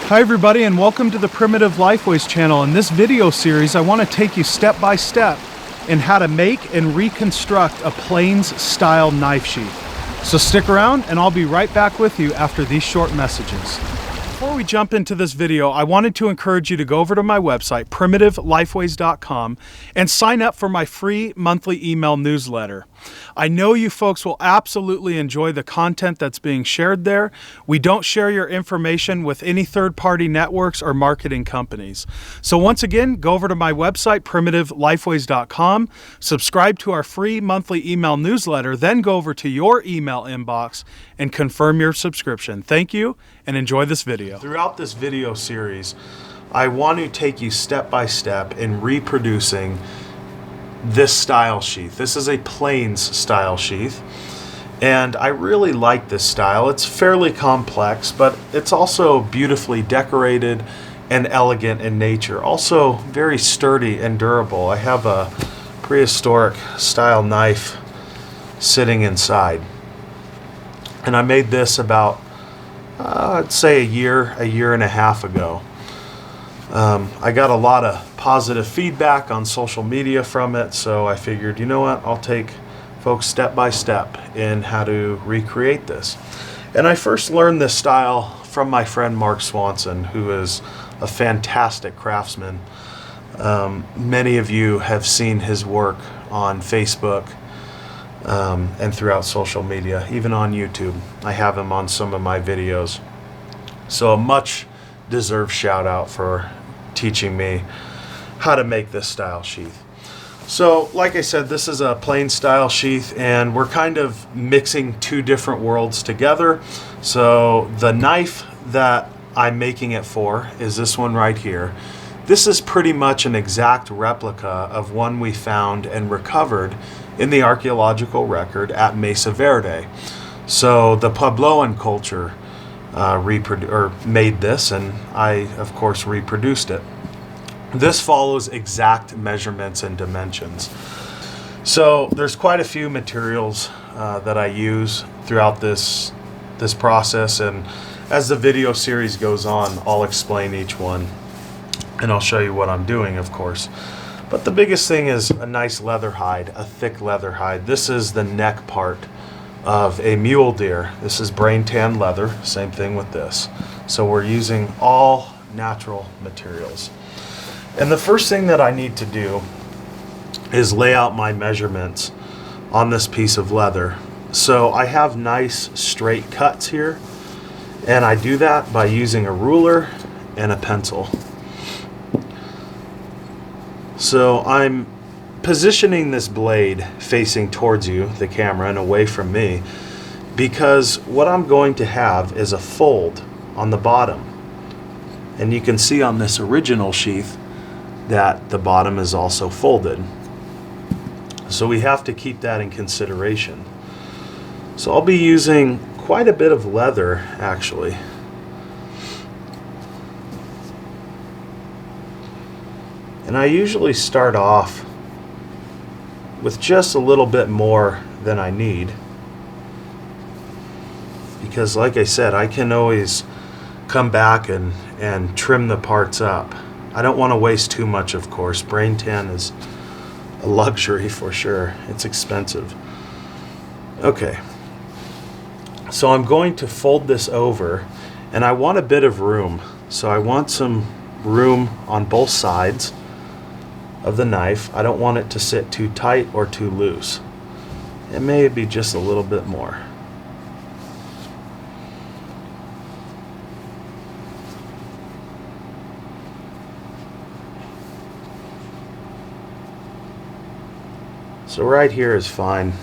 Hi everybody, and welcome to the Primitive Lifeways channel. In this video series, I want to take you step by step in how to make and reconstruct a plains style knife sheath. So stick around and I'll be right back with you after these short messages. Before we jump into this video, I wanted to encourage you to go over to my website, primitiveliFways.com, and sign up for my free monthly email newsletter. I know you folks will absolutely enjoy the content that's being shared there. We don't share your information with any third-party networks or marketing companies. So once again, go over to my website, primitiveliFways.com, subscribe to our free monthly email newsletter, then go over to your email inbox and confirm your subscription. Thank you and enjoy this video. Throughout this video series, I want to take you step by step in reproducing this style sheath. This is a plains style sheath, and I really like this style. It's fairly complex, but it's also beautifully decorated and elegant in nature. Also very sturdy and durable. I have a prehistoric style knife sitting inside, and I made this about I'd say a year and a half ago. I got a lot of positive feedback on social media from it, so I figured, you know what, I'll take folks step by step in how to recreate this. And I first learned this style from my friend Mark Swanson, who is a fantastic craftsman. Many of you have seen his work on Facebook and throughout social media, even on YouTube. I have him on some of my videos. So a much deserved shout out for teaching me how to make this style sheath. So like I said, this is a plain style sheath, and we're kind of mixing two different worlds together. So the knife that I'm making it for is this one right here. This is pretty much an exact replica of one we found and recovered in the archaeological record at Mesa Verde. So the Puebloan culture made this, and I of course reproduced it. This follows exact measurements and dimensions. So there's quite a few materials that I use throughout this process, and as the video series goes on, I'll explain each one and I'll show you what I'm doing, of course. But the biggest thing is a nice leather hide, a thick leather hide. This is the neck part of a mule deer. This is brain tan leather, same thing with this. So we're using all natural materials. And the first thing that I need to do is lay out my measurements on this piece of leather. So I have nice straight cuts here, and I do that by using a ruler and a pencil. So I'm positioning this blade facing towards you, the camera, and away from me, because what I'm going to have is a fold on the bottom. And you can see on this original sheath that the bottom is also folded. So we have to keep that in consideration. So I'll be using quite a bit of leather, actually. And I usually start off with just a little bit more than I need, because like I said, I can always come back and trim the parts up. I don't want to waste too much, of course. Brain tan is a luxury for sure. It's expensive. Okay, so I'm going to fold this over, and I want a bit of room. So I want some room on both sides of the knife. I don't want it to sit too tight or too loose. It may be just a little bit more. So right here is fine.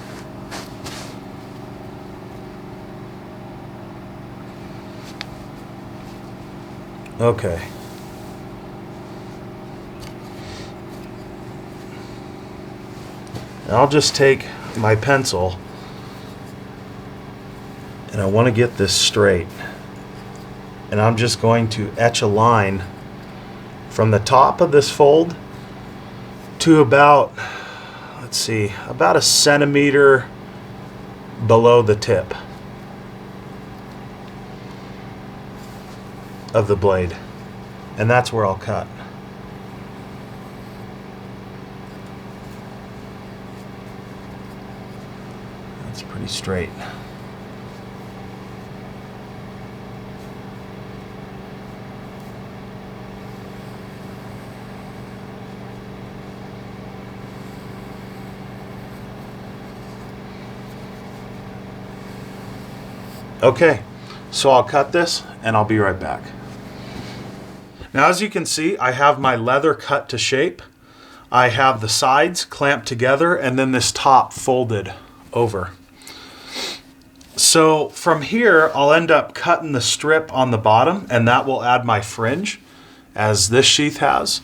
Okay. I'll just take my pencil, and I want to get this straight, and I'm just going to etch a line from the top of this fold to about, let's see, about a centimeter below the tip. of the blade, and that's where I'll cut. That's pretty straight. Okay, so I'll cut this and I'll be right back. Now, as you can see, I have my leather cut to shape. I have the sides clamped together and then this top folded over. So from here, I'll end up cutting the strip on the bottom, and that will add my fringe, as this sheath has.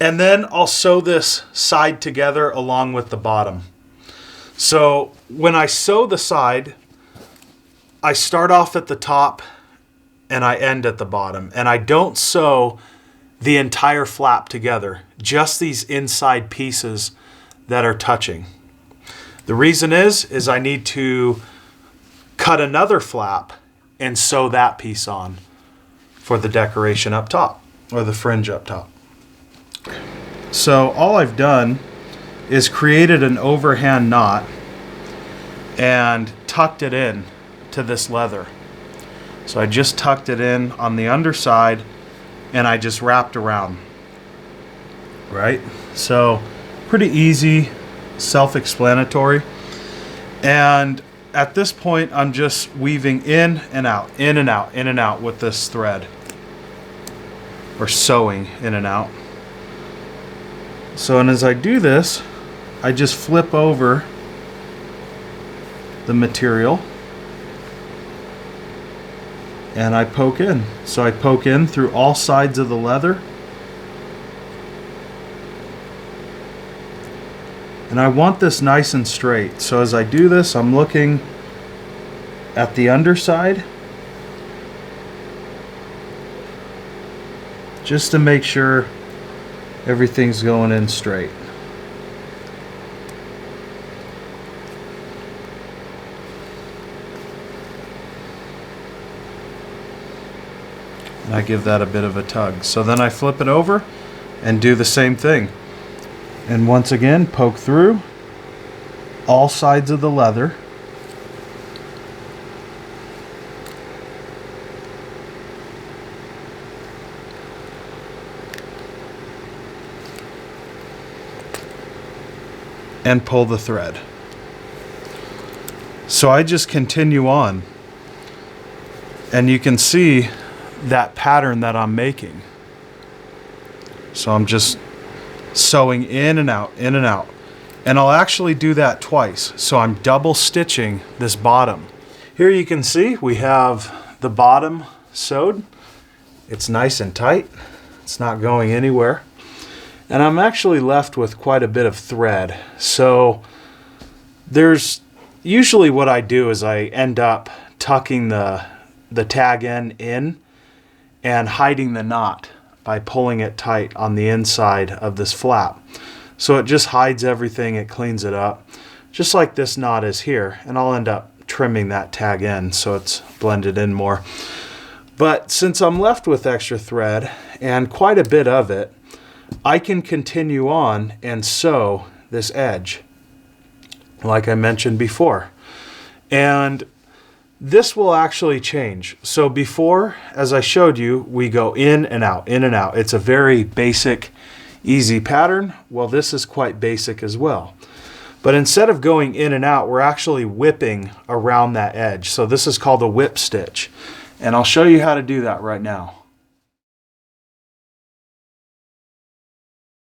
And then I'll sew this side together along with the bottom. So when I sew the side, I start off at the top and I end at the bottom. And I don't sew the entire flap together, just these inside pieces that are touching. The reason is I need to cut another flap and sew that piece on for the decoration up top, or the fringe up top. So all I've done is created an overhand knot and tucked it in to this leather. So I just tucked it in on the underside and I just wrapped around, right? So pretty easy, self-explanatory. And at this point, I'm just weaving in and out, in and out, in and out with this thread, or sewing in and out. So, and as I do this, I just flip over the material and I poke in. So I poke in through all sides of the leather. And I want this nice and straight. So as I do this, I'm looking at the underside just to make sure everything's going in straight. And I give that a bit of a tug. So then I flip it over and do the same thing. And once again, poke through all sides of the leather. And pull the thread. So I just continue on. And you can see that pattern that I'm making. So I'm just sewing in and out, in and out. And I'll actually do that twice. So I'm double stitching this bottom. Here you can see we have the bottom sewed. It's nice and tight. It's not going anywhere. And I'm actually left with quite a bit of thread. So there's usually what I do is I end up tucking the tag end in and hiding the knot by pulling it tight on the inside of this flap. So it just hides everything, it cleans it up, just like this knot is here. And I'll end up trimming that tag end so it's blended in more. But since I'm left with extra thread, and quite a bit of it, I can continue on and sew this edge, like I mentioned before. And this will actually change. So before, as I showed you, we go in and out, in and out. It's a very basic, easy pattern. Well, this is quite basic as well. But instead of going in and out, we're actually whipping around that edge. So this is called a whip stitch. And I'll show you how to do that right now.